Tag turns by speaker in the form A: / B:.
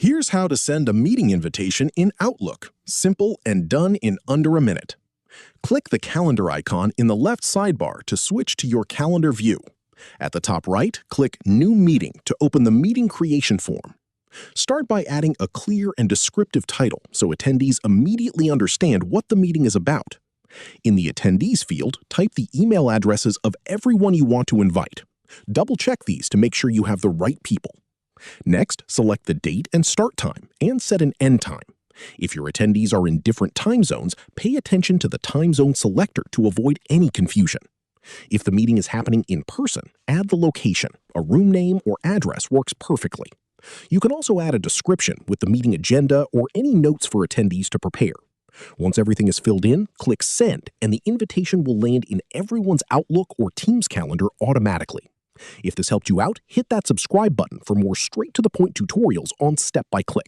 A: Here's how to send a meeting invitation in Outlook. Simple and done in under a minute. Click the calendar icon in the left sidebar to switch to your calendar view. At the top right, click New Meeting to open the meeting creation form. Start by adding a clear and descriptive title so attendees immediately understand what the meeting is about. In the Attendees field, type the email addresses of everyone you want to invite. Double-check these to make sure you have the right people. Next, select the date and start time and set an end time. If your attendees are in different time zones, pay attention to the time zone selector to avoid any confusion. If the meeting is happening in person, add the location. A room name or address works perfectly. You can also add a description with the meeting agenda or any notes for attendees to prepare. Once everything is filled in, click Send, and the invitation will land in everyone's Outlook or Teams calendar automatically. If this helped you out, hit that subscribe button for more straight-to-the-point tutorials on Step by Click.